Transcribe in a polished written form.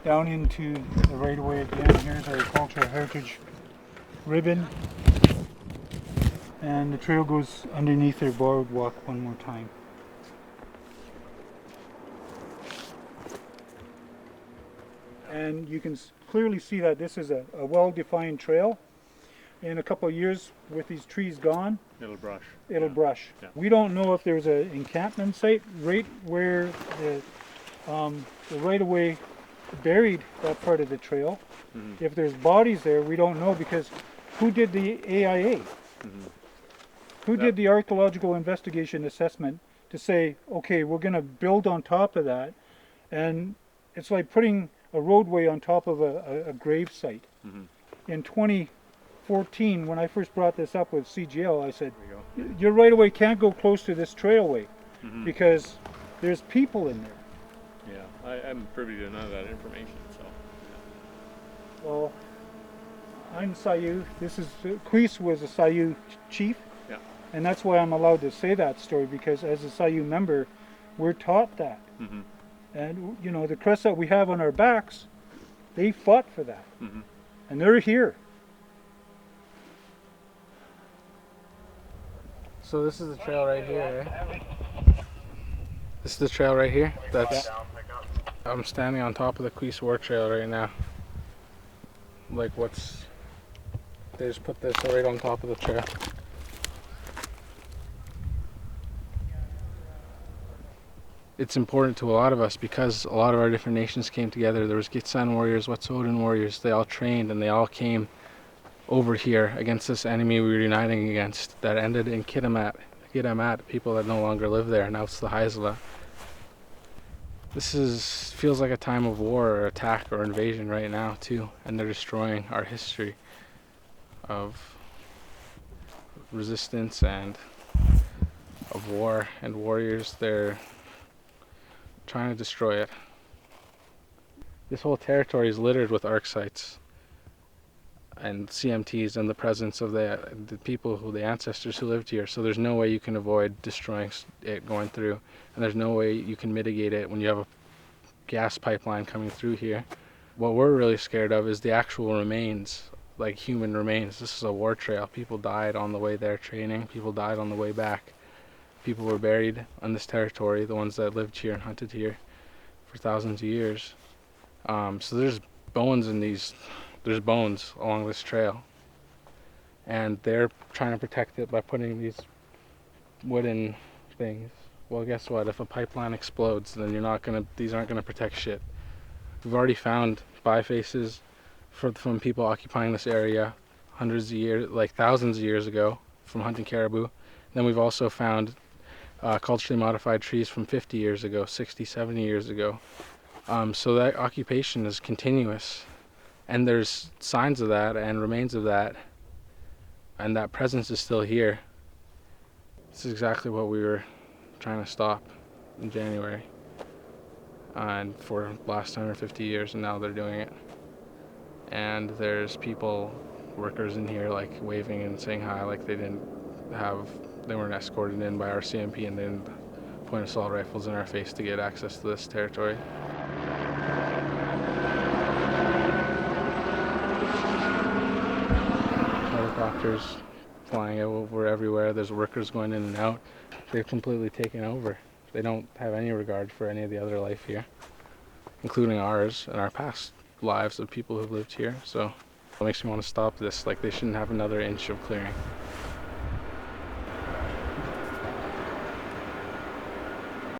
down into the right of way again. Here's our cultural heritage ribbon. And the trail goes underneath their boardwalk one more time. And you can clearly see that this is a well-defined trail. In a couple of years, with these trees gone, it'll brush. It'll brush. Yeah. We don't know if there's an encampment site right where the right-of-way buried that part of the trail. Mm-hmm. If there's bodies there, we don't know, because who did the AIA? Mm-hmm. Who did the archaeological investigation assessment to say, okay, we're going to build on top of that? And it's like putting a roadway on top of a grave site. Mm-hmm. In 2014, when I first brought this up with CGL, I said, your right-of-way can't go close to this trailway, mm-hmm. because there's people in there. Yeah, I'm privy to none of that information, so. Yeah. Well, I'm Tsayu. Kweese was a Tsayu chief. Yeah. And that's why I'm allowed to say that story, because as a Tsayu member, we're taught that. Mm-hmm. And, you know, the crests that we have on our backs, they fought for that. Mm-hmm. And they're here. So this is the trail right here, right? This is the trail right here? I'm standing on top of the Kweese War Trail right now. Like, they just put this right on top of the trail. It's important to a lot of us because a lot of our different nations came together. There was Gitamaat warriors, Unist'ot'en warriors. They all trained and they all came over here against this enemy we were uniting against that ended in Gitamaat, people that no longer live there. Now it's the Haisla. This feels like a time of war or attack or invasion right now too, and they're destroying our history of resistance and of war and warriors. They're trying to destroy it. This whole territory is littered with arc sites and CMTs and the presence of the people, the ancestors who lived here. So there's no way you can avoid destroying it going through, and there's no way you can mitigate it when you have a gas pipeline coming through here. What we're really scared of is the actual remains, like human remains. This is a war trail. People died on the way there training. People died on the way back. People were buried on this territory, the ones that lived here and hunted here for thousands of years. So there's bones along this trail. And they're trying to protect it by putting these wooden things. Well, guess what? If a pipeline explodes, then these aren't gonna protect shit. We've already found bifaces from people occupying this area hundreds of years, like thousands of years ago, from hunting caribou. Then we've also found culturally modified trees from 50 years ago, 60, 70 years ago. So that occupation is continuous, and there's signs of that and remains of that, and that presence is still here. This is exactly what we were trying to stop in January, and for the last 150 years, and now they're doing it. And there's workers in here, like waving and saying hi, like they weren't escorted in by our CMP and they didn't point assault rifles in our face to get access to this territory. Helicopters flying over everywhere. There's workers going in and out. They've completely taken over. They don't have any regard for any of the other life here, including ours and our past lives of people who've lived here. So it makes me want to stop this. Like, they shouldn't have another inch of clearing.